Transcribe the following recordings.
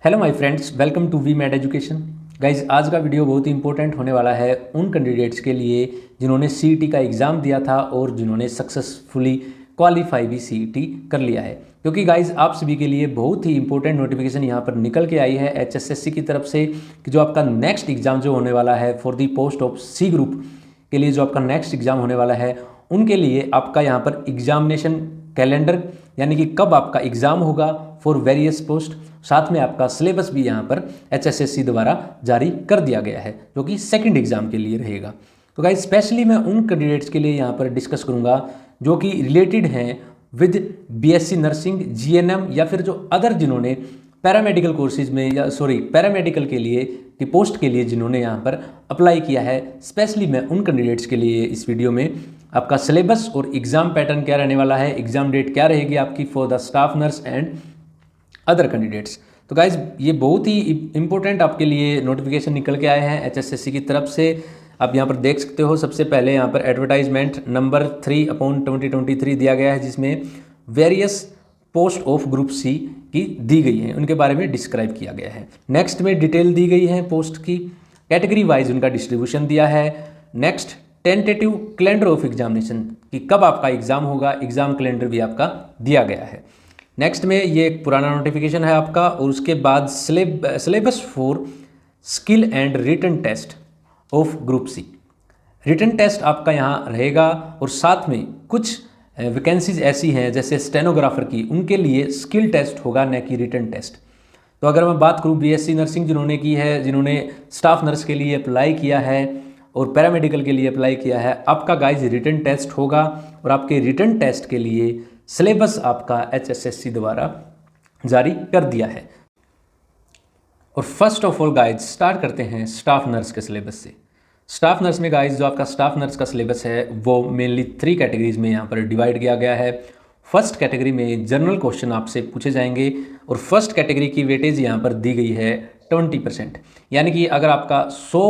Hello my friends, welcome to we med education. Guys, आज का video बहुत ही important होने वाला है उन कैंडिडेट्स के लिए जिन्होंने सीईटी का एग्ज़ाम दिया था और जिन्होंने सक्सेसफुली क्वालिफाई भी सीईटी कर लिया है। क्योंकि गाइज आप सभी के लिए बहुत ही इंपॉर्टेंट नोटिफिकेशन यहाँ पर निकल के आई है एचएसएससी की तरफ से कि जो आपका नेक्स्ट एग्ज़ाम जो होने वाला है for the post of C group के लिए, जो आपका नेक्स्ट एग्ज़ाम होने वाला है उनके लिए आपका यहाँ पर एग्जामिनेशन कैलेंडर यानी कि कब आपका एग्ज़ाम होगा फॉर वेरियस पोस्ट, साथ में आपका सिलेबस भी यहाँ पर एचएसएससी द्वारा जारी कर दिया गया है जो कि सेकंड एग्ज़ाम के लिए रहेगा। तो गाइस, स्पेशली मैं उन कैंडिडेट्स के लिए यहाँ पर डिस्कस करूँगा जो कि रिलेटेड हैं विद बीएससी नर्सिंग, जीएनएम या फिर जो अदर जिन्होंने पैरामेडिकल कोर्सेज में या पैरामेडिकल के लिए की पोस्ट के लिए जिन्होंने यहाँ पर अप्लाई किया है। स्पेशली मैं उन कैंडिडेट्स के लिए इस वीडियो में आपका सिलेबस और एग्ज़ाम पैटर्न क्या रहने वाला है, एग्ज़ाम डेट क्या रहेगी आपकी for the staff nurse and other candidates. तो गाइज, ये बहुत ही इंपॉर्टेंट आपके लिए नोटिफिकेशन निकल के आए हैं एचएसएससी की तरफ से। आप यहाँ पर देख सकते हो, सबसे पहले यहाँ पर एडवर्टाइजमेंट नंबर 3/2023 दिया गया है जिसमें various post of group C की दी गई है, उनके बारे में डिस्क्राइब किया गया है। नेक्स्ट में डिटेल दी गई है पोस्ट की, कैटेगरी वाइज उनका डिस्ट्रीब्यूशन दिया है। Next tentative calendar of examination कि कब आपका एग्ज़ाम होगा, एग्ज़ाम कैलेंडर भी आपका दिया गया है। नेक्स्ट में ये एक पुराना नोटिफिकेशन है आपका, और उसके बाद syllabus for skill and written test of group C. Written test आपका यहाँ रहेगा और साथ में कुछ वैकेंसीज ऐसी हैं जैसे स्टेनोग्राफर की, उनके लिए स्किल टेस्ट होगा न कि रिटन टेस्ट। तो अगर मैं बात करूँ बीएससी नर्सिंग जिन्होंने की है, जिन्होंने स्टाफ नर्स के लिए अप्लाई किया है और पैरामेडिकल के लिए अप्लाई किया है, आपका गाइज रिटन टेस्ट होगा और आपके रिटन टेस्ट के लिए सिलेबस आपका एचएसएससी द्वारा जारी कर दिया है। और first of all guys start करते हैं स्टाफ नर्स के सिलेबस से। स्टाफ नर्स में गाइज जो आपका स्टाफ नर्स का सिलेबस है वो मेनली 3 कैटेगरीज में यहाँ पर डिवाइड किया गया है। फर्स्ट कैटेगरी में जनरल क्वेश्चन आपसे पूछे जाएंगे और फर्स्ट कैटेगरी की वेटेज यहाँ पर दी गई है 20%, यानी कि अगर आपका 100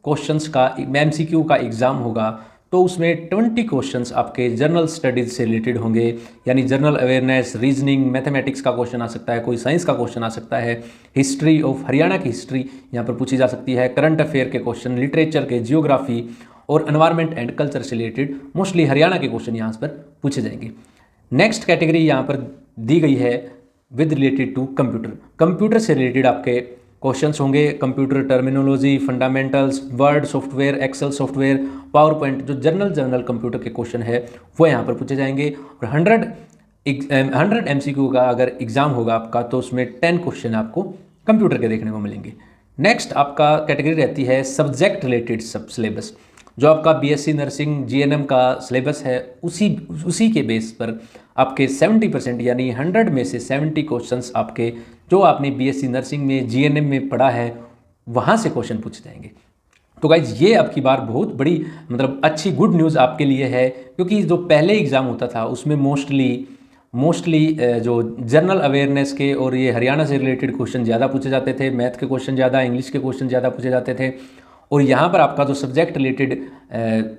क्वेश्चंस का एमसीक्यू का एग्ज़ाम होगा तो उसमें 20 क्वेश्चंस आपके जनरल स्टडीज़ से रिलेटेड होंगे, यानी जनरल अवेयरनेस, रीजनिंग, मैथमेटिक्स का क्वेश्चन आ सकता है, कोई साइंस का क्वेश्चन आ सकता है, हिस्ट्री ऑफ हरियाणा की हिस्ट्री यहाँ पर पूछी जा सकती है, करंट अफेयर के क्वेश्चन, लिटरेचर के, जियोग्राफी और एनवायरमेंट एंड कल्चर से रिलेटेड मोस्टली हरियाणा के क्वेश्चन यहाँ पर पूछे जाएंगे। नेक्स्ट कैटेगरी यहाँ पर दी गई है with related to computer. Computer से रिलेटेड आपके क्वेश्चंस होंगे, computer terminology, fundamentals, Word software, Excel software, PowerPoint, जो जनरल कंप्यूटर के क्वेश्चन है वो यहाँ पर पूछे जाएंगे। और 100 एमसीक्यू का अगर एग्ज़ाम होगा आपका तो उसमें 10 क्वेश्चन आपको कंप्यूटर के देखने को मिलेंगे। नेक्स्ट आपका कैटेगरी रहती है सब्जेक्ट रिलेटेड सब सिलेबस। जो आपका बीएससी नर्सिंग जीएनएम का सिलेबस है उसी के बेस पर आपके 70% यानी 100 में से 70 क्वेश्चंस आपके जो आपने बीएससी नर्सिंग में जीएनएम में पढ़ा है वहाँ से क्वेश्चन पूछे जाएंगे। तो गाइज, ये अब की बार बहुत बड़ी अच्छी गुड न्यूज़ आपके लिए है, क्योंकि जो पहले एग्ज़ाम होता था उसमें मोस्टली जो जनरल अवेयरनेस के और ये हरियाणा से रिलेटेड क्वेश्चन ज़्यादा पूछे जाते थे, मैथ के क्वेश्चन ज़्यादा, इंग्लिश के क्वेश्चन ज़्यादा पूछे जाते थे। और यहाँ पर आपका जो सब्जेक्ट रिलेटेड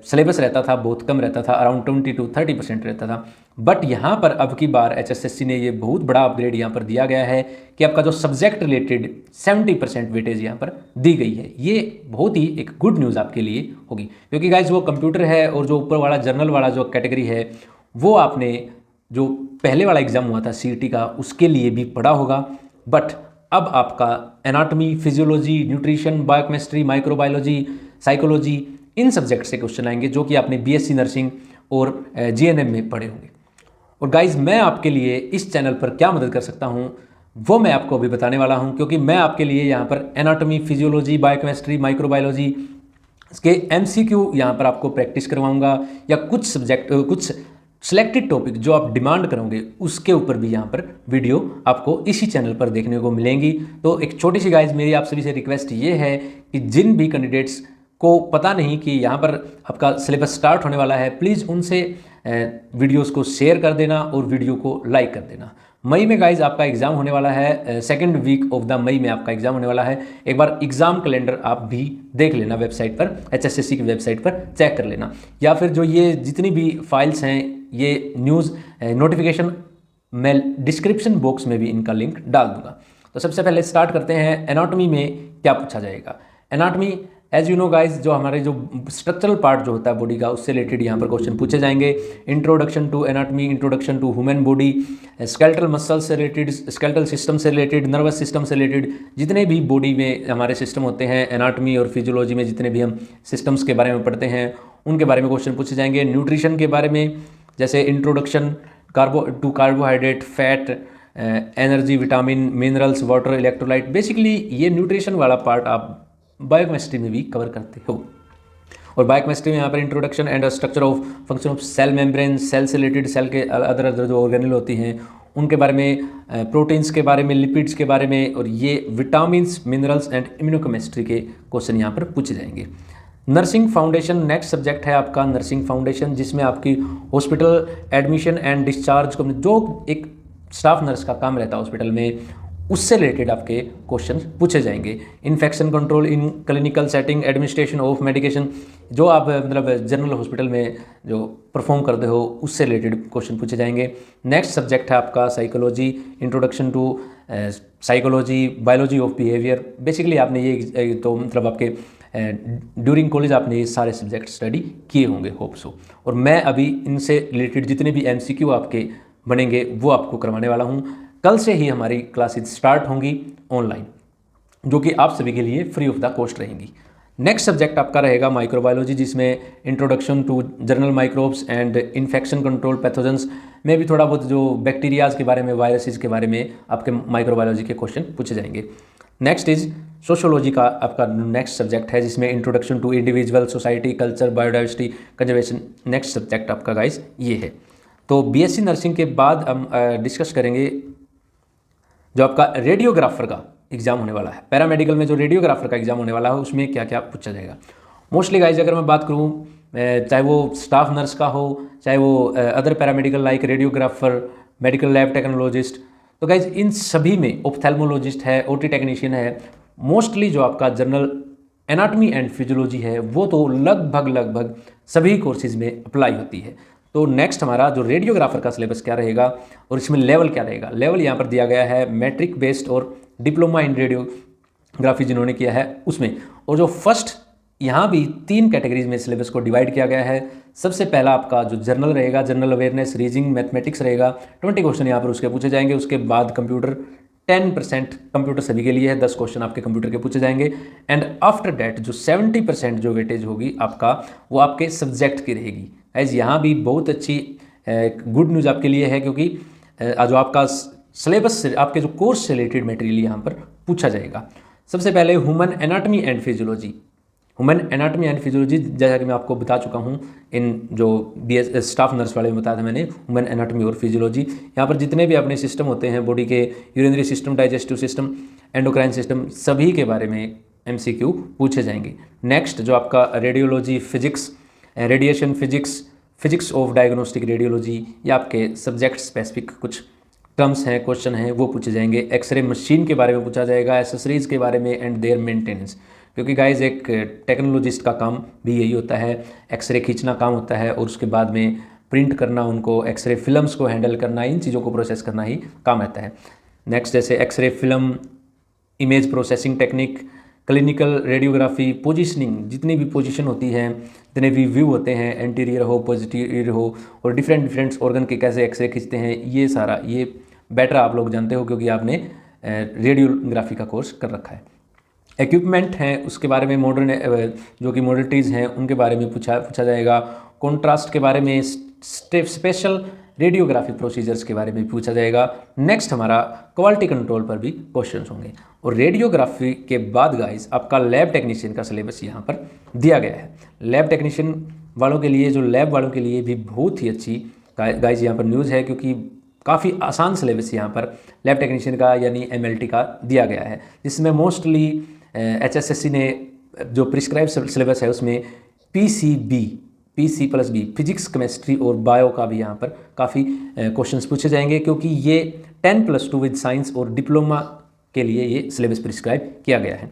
सिलेबस रहता था बहुत कम रहता था, अराउंड 20 to 30% रहता था। बट यहाँ पर अब की बार एचएसएससी ने ये बहुत बड़ा अपग्रेड यहाँ पर दिया गया है कि आपका जो सब्जेक्ट रिलेटेड 70% वेटेज यहाँ पर दी गई है। ये बहुत ही एक गुड न्यूज़ आपके लिए होगी, क्योंकि गाइज वो कंप्यूटर है और जो ऊपर वाला जनरल वाला जो कैटेगरी है वो आपने जो पहले वाला एग्ज़ाम हुआ था सीईटी का उसके लिए भी पढ़ा होगा। बट अब आपका anatomy, physiology, nutrition, biochemistry, microbiology, psychology, इन सब्जेक्ट से क्वेश्चन आएंगे जो कि आपने बीएससी नर्सिंग और जीएनएम में पढ़े होंगे। और गाइज, मैं आपके लिए इस चैनल पर क्या मदद कर सकता हूं वो मैं आपको अभी बताने वाला हूं, क्योंकि मैं आपके लिए यहां पर एनाटॉमी, फिजियोलॉजी, बायोकेमिस्ट्री, माइक्रोबायोलॉजी के एमसीक्यू यहां पर आपको प्रैक्टिस करवाऊंगा, या कुछ सिलेक्टेड टॉपिक जो आप डिमांड करोगे उसके ऊपर भी यहाँ पर वीडियो आपको इसी चैनल पर देखने को मिलेंगी। तो एक छोटी सी गाइज मेरी आप सभी से रिक्वेस्ट ये है कि जिन भी कैंडिडेट्स को पता नहीं कि यहाँ पर आपका सिलेबस स्टार्ट होने वाला है, प्लीज़ उनसे वीडियोस को शेयर कर देना और वीडियो को लाइक कर देना। मई में गाइज आपका एग्ज़ाम होने वाला है, second week of the May में आपका एग्ज़ाम होने वाला है। एक बार एग्ज़ाम कैलेंडर आप भी देख लेना वेबसाइट पर, एचएसएससी की वेबसाइट पर चेक कर लेना, या फिर जो ये जितनी भी फाइल्स हैं ये न्यूज़ नोटिफिकेशन मैं डिस्क्रिप्शन बॉक्स में भी इनका लिंक डाल दूंगा। तो सबसे पहले स्टार्ट करते हैं एनाटॉमी में क्या पूछा जाएगा। Anatomy as you know guys, जो हमारे जो स्ट्रक्चरल पार्ट जो होता है बॉडी का, उससे रिलेटेड यहाँ पर क्वेश्चन पूछे जाएंगे। Introduction to anatomy, introduction to human body, skeletal muscle से रिलेटेड, स्केलेटल सिस्टम से रिलेटेड, नर्वस सिस्टम से रिलेटेड, जितने भी बॉडी में हमारे सिस्टम होते हैं, एनाटॉमी और फिजियोलॉजी में जितने भी हम सिस्टम्स के बारे में पढ़ते हैं उनके बारे में क्वेश्चन पूछे जाएंगे। न्यूट्रिशन के बारे में, जैसे introduction carbohydrate, fat, energy, vitamin, minerals, water, electrolyte, basically ये न्यूट्रिशन वाला पार्ट आप बायोकेमिस्ट्री में भी कवर करते हो। और बायोकेमिस्ट्री में यहाँ पर introduction and structure of function of cell membrane, cell से रिलेटेड, सेल के अदर जो ऑर्गेनल होती हैं उनके बारे में, प्रोटीन्स के बारे में, लिपिड्स के बारे में, और ये विटामिन्स, मिनरल्स एंड इम्यूनोकेमिस्ट्री के क्वेश्चन यहाँ पर पूछे जाएंगे। नर्सिंग फाउंडेशन नेक्स्ट सब्जेक्ट है आपका, नर्सिंग फाउंडेशन, जिसमें आपकी हॉस्पिटल एडमिशन एंड डिस्चार्ज को, जो एक स्टाफ नर्स का काम रहता है हॉस्पिटल में, उससे रिलेटेड आपके क्वेश्चन पूछे जाएंगे। Infection control in clinical setting, administration of medication, जो आप मतलब जनरल हॉस्पिटल में जो परफॉर्म करते हो उससे रिलेटेड क्वेश्चन पूछे जाएंगे। नेक्स्ट सब्जेक्ट है आपका psychology, introduction to psychology, biology of behaviour. Basically आपने ये तो मतलब आपके ड्यूरिंग कॉलेज आपने ये सारे सब्जेक्ट स्टडी किए होंगे, होप सो। और मैं अभी इनसे रिलेटेड जितने भी MCQ आपके बनेंगे वो आपको करवाने वाला हूँ। कल से ही हमारी क्लासेस स्टार्ट होंगी ऑनलाइन, जो कि आप सभी के लिए फ्री ऑफ द कॉस्ट रहेंगी। नेक्स्ट सब्जेक्ट आपका रहेगा माइक्रोबायोलॉजी, जिसमें introduction to general microbes and infection control pathogens में भी थोड़ा बहुत जो बैक्टीरियाज के बारे में, वायरसेस के बारे में आपके माइक्रोबायोलॉजी के क्वेश्चन पूछे जाएंगे। नेक्स्ट इज सोशियोलॉजी का आपका नेक्स्ट सब्जेक्ट है, जिसमें introduction to individual, society, culture, biodiversity, conservation, next subject आपका गाइस ये है। तो BSc नर्सिंग के बाद हम डिस्कस करेंगे जो आपका रेडियोग्राफर का एग्जाम होने वाला है। पैरामेडिकल में जो रेडियोग्राफर का एग्जाम होने वाला है उसमें क्या क्या पूछा जाएगा। मोस्टली गाइज अगर मैं बात करूं, चाहे वो स्टाफ नर्स का हो, चाहे वो other paramedical like radiographer, medical lab technologist, तो गाइज इन सभी में ऑप्थेल्मोलॉजिस्ट है, OT टेक्नीशियन है, मोस्टली जो आपका जनरल एनाटॉमी एंड फिजियोलॉजी है वो तो लगभग सभी कोर्सेज में अप्लाई होती है। तो नेक्स्ट हमारा जो रेडियोग्राफर का सिलेबस क्या रहेगा और इसमें लेवल क्या रहेगा। लेवल यहाँ पर दिया गया है मैट्रिक बेस्ड और डिप्लोमा इन रेडियोग्राफी जिन्होंने किया है उसमें। और जो फर्स्ट यहाँ भी 3 कैटेगरीज में सिलेबस को डिवाइड किया गया है। सबसे पहला आपका जो जर्नल रहेगा, जनरल अवेयरनेस, रीजनिंग, मैथमेटिक्स रहेगा, 20 क्वेश्चन यहाँ पर उसके पूछे जाएंगे। उसके बाद कंप्यूटर 10%, कंप्यूटर सभी के लिए है, 10 क्वेश्चन आपके कंप्यूटर के पूछे जाएंगे। एंड आफ्टर डैट जो 70% जो वेटेज होगी आपका, वो आपके सब्जेक्ट की रहेगी। एज यहाँ भी बहुत अच्छी गुड न्यूज़ आपके लिए है, क्योंकि जो आपका सिलेबस से, आपके जो कोर्स से रिलेटेड मटेरियल यहाँ पर पूछा जाएगा। सबसे पहले human anatomy and physiology. Human anatomy and physiology जैसा कि मैं आपको बता चुका हूँ, इन जो BS स्टाफ नर्स वाले में बताया था मैंने, ह्यूमन एनाटॉमी और फिजियोलॉजी। यहाँ पर जितने भी अपने सिस्टम होते हैं बॉडी के, urinary system, digestive system, endocrine system, सभी के बारे में MCQ पूछे जाएंगे। नेक्स्ट जो आपका radiology, physics, radiation physics, physics of diagnostic radiology, ये आपके सब्जेक्ट स्पेसिफिक कुछ टर्म्स हैं, क्वेश्चन हैं, वो पूछे जाएंगे। एक्सरे मशीन के बारे में पूछा जाएगा, एसेसरीज के बारे में एंड देयर मेंटेनेंस, क्योंकि गाइज एक टेक्नोलॉजिस्ट का काम भी यही होता है, एक्सरे खींचना काम होता है और उसके बाद में प्रिंट करना, उनको एक्सरे फिल्म्स को हैंडल करना, इन चीज़ों को प्रोसेस करना ही काम रहता है। नेक्स्ट जैसे x-ray film, image processing technique, clinical radiography, positioning, जितनी भी पोजीशन होती हैं, जितने भी व्यू होते हैं, एंटीरियर हो, पॉजिटिव हो, और डिफरेंट ऑर्गन के कैसे एक्सरे खींचते हैं, ये सारा ये बेटर आप लोग जानते हो क्योंकि आपने रेडियोग्राफी का कोर्स कर रखा है। इक्विपमेंट हैं उसके बारे में, मॉडर्न जो कि मॉडर्निटीज़ हैं उनके बारे में पूछा जाएगा। कॉन्ट्रास्ट के बारे में, स्पेशल रेडियोग्राफी प्रोसीजर्स के बारे में पूछा जाएगा। नेक्स्ट हमारा क्वालिटी कंट्रोल पर भी क्वेश्चंस होंगे। और रेडियोग्राफी के बाद गाइस आपका लैब टेक्नीशियन का सिलेबस यहाँ पर दिया गया है। लैब टेक्नीशियन वालों के लिए, जो लैब वालों के लिए भी बहुत ही अच्छी गाइस यहाँ पर न्यूज़ है, क्योंकि काफ़ी आसान सिलेबस यहाँ पर लैब टेक्नीशियन का यानी MLT का दिया गया है, जिसमें मोस्टली HSSC ने जो प्रिस्क्राइब सिलेबस है उसमें PC+B फिजिक्स, केमिस्ट्री और बायो का भी यहाँ पर काफ़ी क्वेश्चंस पूछे जाएंगे, क्योंकि ये 10+2 विद साइंस और डिप्लोमा के लिए ये सिलेबस प्रिस्क्राइब किया गया है।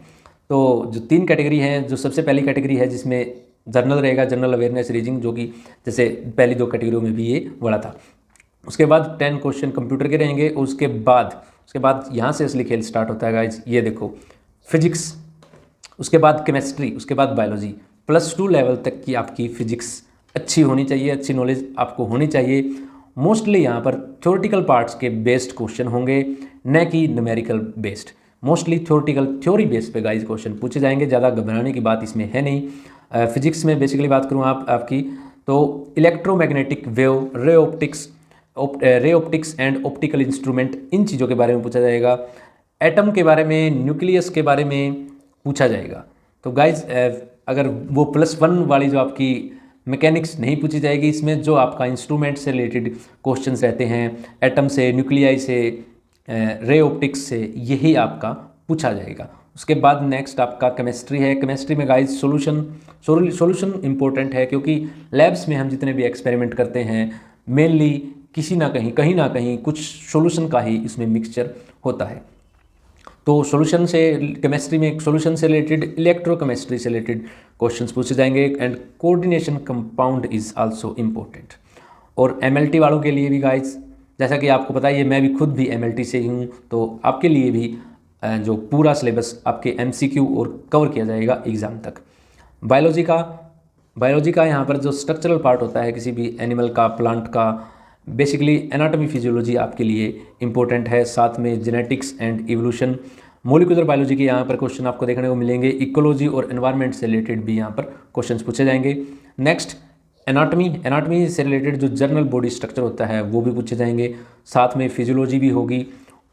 तो जो 3 कैटेगरी हैं, जो सबसे पहली कैटेगरी है जिसमें जर्नल रहेगा, जनरल अवेयरनेस, रीजनिंग, जो कि जैसे पहली 2 कैटेगरियों में भी ये बड़ा था। उसके बाद 10 क्वेश्चन कंप्यूटर के रहेंगे, उसके बाद उसके बाद यहाँ से असली खेल स्टार्ट होता है गाइज। ये देखो फिजिक्स, उसके बाद केमिस्ट्री, उसके बाद बायोलॉजी। +2 लेवल तक की आपकी फिजिक्स अच्छी होनी चाहिए, अच्छी नॉलेज आपको होनी चाहिए। मोस्टली यहाँ पर थ्योरेटिकल पार्ट्स के बेस्ड क्वेश्चन होंगे, न कि numerical based. Mostly theory based पे गाइज क्वेश्चन पूछे जाएंगे, ज़्यादा घबराने की बात इसमें है नहीं। फिजिक्स में बेसिकली बात करूँ आपकी तो electromagnetic wave, ray optics and optical instrument, इन चीज़ों के बारे में पूछा जाएगा। एटम के बारे में, न्यूक्लियस के बारे में पूछा जाएगा। तो गाइज अगर वो +1 वाली जो आपकी मैकेनिक्स नहीं पूछी जाएगी, इसमें जो आपका इंस्ट्रूमेंट से रिलेटेड क्वेश्चंस रहते हैं, एटम से, न्यूक्लियाई से, रे ऑप्टिक्स से, यही आपका पूछा जाएगा। उसके बाद नेक्स्ट आपका केमिस्ट्री है। केमिस्ट्री में गाइज सॉल्यूशन इंपॉर्टेंट है, क्योंकि लैब्स में हम जितने भी एक्सपेरिमेंट करते हैं मेनली कहीं ना कहीं कुछ सॉल्यूशन का ही इसमें मिक्सचर होता है। तो सॉल्यूशन से, केमिस्ट्री में सॉल्यूशन से रिलेटेड, इलेक्ट्रोकेमिस्ट्री से रिलेटेड क्वेश्चंस पूछे जाएंगे। And coordination compound is also important. और एमएलटी वालों के लिए भी गाइज, जैसा कि आपको पता है मैं भी खुद भी एमएलटी से ही हूँ, तो आपके लिए भी जो पूरा सिलेबस आपके एमसीक्यू और कवर किया जाएगा एग्ज़ाम तक। बायोलॉजी का यहाँ पर जो स्ट्रक्चरल पार्ट होता है किसी भी एनिमल का, प्लांट का, बेसिकली एनाटॉमी फिजियोलॉजी आपके लिए इंपॉर्टेंट है। साथ में genetics and evolution, molecular biology के यहाँ पर क्वेश्चन आपको देखने को मिलेंगे। इकोलॉजी और एनवायरनमेंट से रिलेटेड भी यहाँ पर क्वेश्चंस पूछे जाएंगे। नेक्स्ट एनाटॉमी से रिलेटेड जो जनरल बॉडी स्ट्रक्चर होता है वो भी पूछे जाएंगे। साथ में फिजियोलॉजी भी होगी।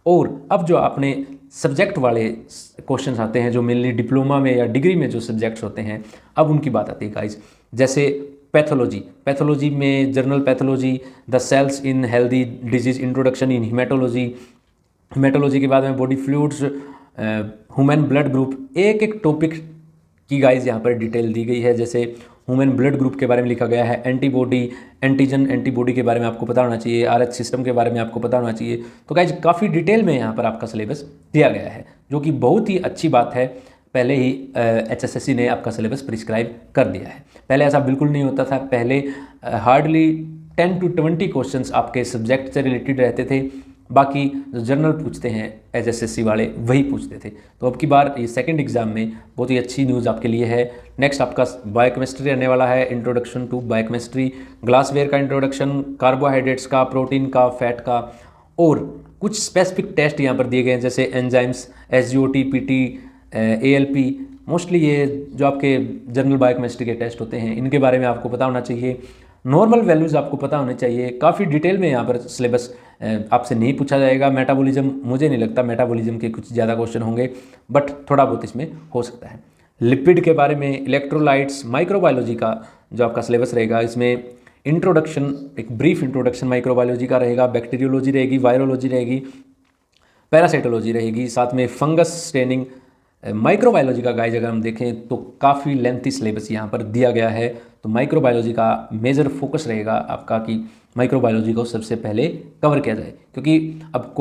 और अब जो आपने सब्जेक्ट वाले क्वेश्चंस आते हैं, जो मेनली डिप्लोमा में या डिग्री में जो सब्जेक्ट्स होते हैं, अब उनकी बात आती है गाइज। जैसे पैथोलॉजी में general pathology, the cells in healthy disease, introduction in haematology के बाद में body fluids, human blood group, एक टॉपिक की गाइज यहाँ पर डिटेल दी गई है। जैसे ह्यूमन ब्लड ग्रुप के बारे में लिखा गया है, एंटीबॉडी, एंटीजन, एंटीबॉडी के बारे में आपको पता होना चाहिए, RH सिस्टम के बारे में आपको पता होना चाहिए। तो गाइज काफ़ी डिटेल में यहाँ पर आपका सिलेबस दिया गया है, जो कि बहुत ही अच्छी बात है। पहले ही HSSC ने आपका सिलेबस प्रिस्क्राइब कर दिया है। पहले ऐसा बिल्कुल नहीं होता था। पहले हार्डली 10 to 20 क्वेश्चंस आपके सब्जेक्ट से रिलेटेड रहते थे, बाकी जो जनरल पूछते हैं HSSC वाले वही पूछते थे। तो अब की बार ये सेकंड एग्जाम में बहुत ही अच्छी न्यूज़ आपके लिए है। नेक्स्ट आपका बायोकेमिस्ट्री रहने वाला है, इंट्रोडक्शन टू बायोकेमिस्ट्री, ग्लासवेयर का इंट्रोडक्शन, कार्बोहाइड्रेट्स का, प्रोटीन का, फैट का, और कुछ स्पेसिफिक टेस्ट यहाँ पर दिए गए हैं जैसे enzymes, SGOT, PT, ALP। Mostly ये जो आपके जनरल बायोकेमिस्ट्री के टेस्ट होते हैं इनके बारे में आपको पता होना चाहिए। नॉर्मल वैल्यूज़ आपको पता होने चाहिए। काफ़ी डिटेल में यहाँ पर सिलेबस आपसे नहीं पूछा जाएगा। मेटाबॉलिज्म, मुझे नहीं लगता मेटाबॉलिज्म के कुछ ज़्यादा क्वेश्चन होंगे, बट थोड़ा बहुत इसमें हो सकता है। लिपिड के बारे में, इलेक्ट्रोलाइट्स, माइक्रोबायोलॉजी का जो आपका सिलेबस रहेगा, इसमें इंट्रोडक्शन, एक ब्रीफ इंट्रोडक्शन माइक्रोबायोलॉजी का रहेगा, बैक्टीरियोलॉजी रहेगी, वायरोलॉजी रहेगी, पैरासाइटोलॉजी रहेगी, साथ में फंगस स्टेनिंग। माइक्रोबायोलॉजी का गाइज अगर हम देखें तो काफ़ी लेंथी सिलेबस यहाँ पर दिया गया है। तो माइक्रोबायोलॉजी का मेजर फोकस रहेगा आपका कि माइक्रोबायोलॉजी को सबसे पहले कवर किया जाए, क्योंकि अब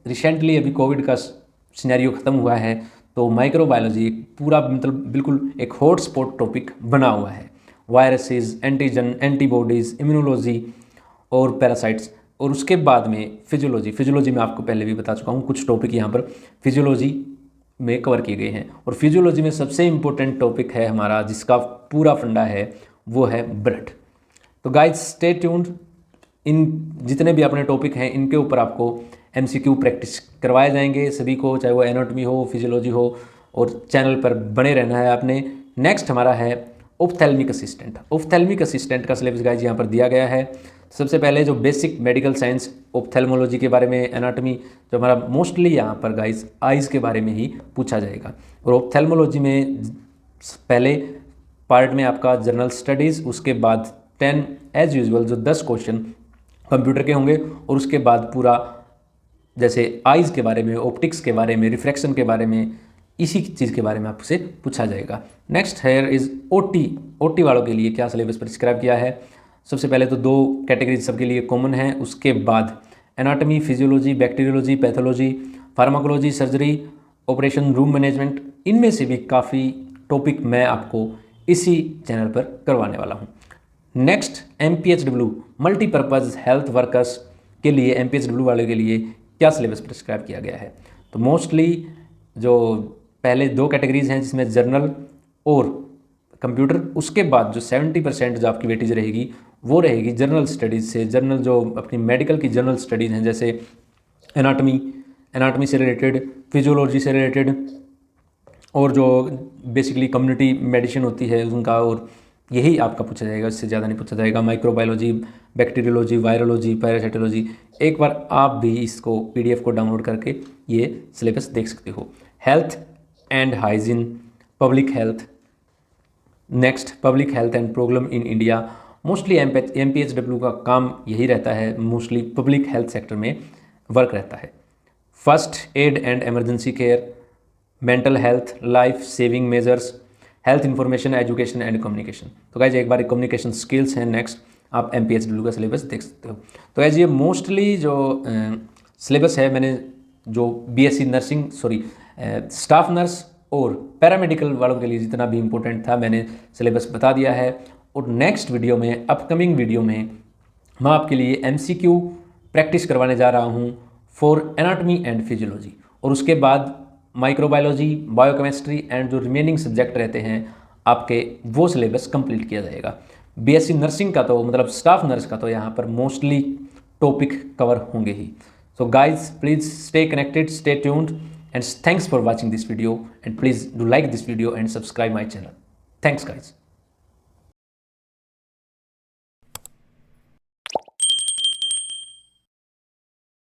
रिसेंटली अभी कोविड का सिनेरियो ख़त्म हुआ है, तो माइक्रोबायोलॉजी पूरा मतलब बिल्कुल एक हॉट स्पॉट टॉपिक बना हुआ है। वायरसेस, एंटीजन, एंटीबॉडीज़, इम्यूनोलॉजी और पैरासाइट्स। और उसके बाद में फिजियोलॉजी में आपको पहले भी बता चुका हूँ, कुछ टॉपिक यहाँ पर फिजियोलॉजी में कवर किए गए हैं। और फिजियोलॉजी में सबसे इम्पोर्टेंट टॉपिक है हमारा, जिसका पूरा फंडा है, वो है ब्लड। तो गाइज स्टे ट्यून्ड, इन जितने भी अपने टॉपिक हैं इनके ऊपर आपको MCQ प्रैक्टिस करवाए जाएंगे सभी को, चाहे वो एनाटॉमी हो, फिजियोलॉजी हो, और चैनल पर बने रहना है आपने। नेक्स्ट हमारा है ऑप्थेल्मिक असिस्टेंट का सिलेबस गाइज यहाँ पर दिया गया है। सबसे पहले जो बेसिक मेडिकल साइंस, ऑप्थेल्मोलॉजी के बारे में, एनाटॉमी, जो हमारा मोस्टली यहाँ पर गाइज आइज़ के बारे में ही पूछा जाएगा। और ऑप्थेल्मोलॉजी में पहले पार्ट में आपका जनरल स्टडीज़, उसके बाद 10 एज यूजुअल जो 10 क्वेश्चन कंप्यूटर के होंगे, और उसके बाद पूरा जैसे आइज़ के बारे में, ऑप्टिक्स के बारे में, रिफ्रैक्शन के बारे में, इसी चीज़ के बारे में आपसे पूछा जाएगा। नेक्स्ट हेयर इज़ OT वालों के लिए क्या सिलेबस प्रिस्क्राइब किया है। सबसे पहले तो 2 कैटेगरीज सबके लिए कॉमन है, उसके बाद anatomy, physiology, bacteriology, pathology, pharmacology, surgery, operation room management. इनमें से भी काफ़ी टॉपिक मैं आपको इसी चैनल पर करवाने वाला हूँ। Next MPHW, multipurpose health workers के लिए, MPHW वाले के लिए क्या सिलेबस प्रिस्क्राइब किया गया है। तो मोस्टली जो पहले 2 कैटेगरीज हैं जिसमें जर्नल और कंप्यूटर, उसके बाद जो 70% जो आपकी वेटेज रहेगी वो रहेगी जनरल स्टडीज़ से। जनरल जो अपनी मेडिकल की जनरल स्टडीज़ हैं, जैसे एनाटमी से रिलेटेड, फिजियोलॉजी से रिलेटेड, और जो बेसिकली कम्युनिटी मेडिसिन होती है उनका, और यही आपका पूछा जाएगा, इससे ज़्यादा नहीं पूछा जाएगा। Microbiology, bacteriology, virology, parasitology. एक बार आप भी इसको PDF को डाउनलोड करके ये सिलेबस देख सकते हो। Health and hygiene, public health, next public health and problem in India. Mostly MPHW का काम यही रहता है, मोस्टली पब्लिक हेल्थ सेक्टर में वर्क रहता है। First aid and emergency care, mental health, life saving measures, health information, education and communication. तो guys एक बार कम्युनिकेशन स्किल्स हैं। नेक्स्ट आप MPHW का सिलेबस देख सकते हो। तो गाइज ये मोस्टली जो सिलेबस है, मैंने जो BSc नर्सिंग स्टाफ नर्स और पैरामेडिकल वालों के लिए जितना भी इम्पोर्टेंट था मैंने सिलेबस बता दिया है। और नेक्स्ट वीडियो में, अपकमिंग वीडियो में, मैं आपके लिए MCQ प्रैक्टिस करवाने जा रहा हूँ फॉर एनाटमी एंड फिजियोलॉजी, और उसके बाद माइक्रोबायोलॉजी, बायोकेमिस्ट्री एंड जो रिमेनिंग सब्जेक्ट रहते हैं आपके, वो सिलेबस कंप्लीट किया जाएगा। BSc नर्सिंग का तो मतलब स्टाफ नर्स का तो यहाँ पर मोस्टली टॉपिक कवर होंगे ही। So guys please stay connected, stay tuned, and thanks for watching this video, and please do like this video and subscribe my channel. Thanks guys.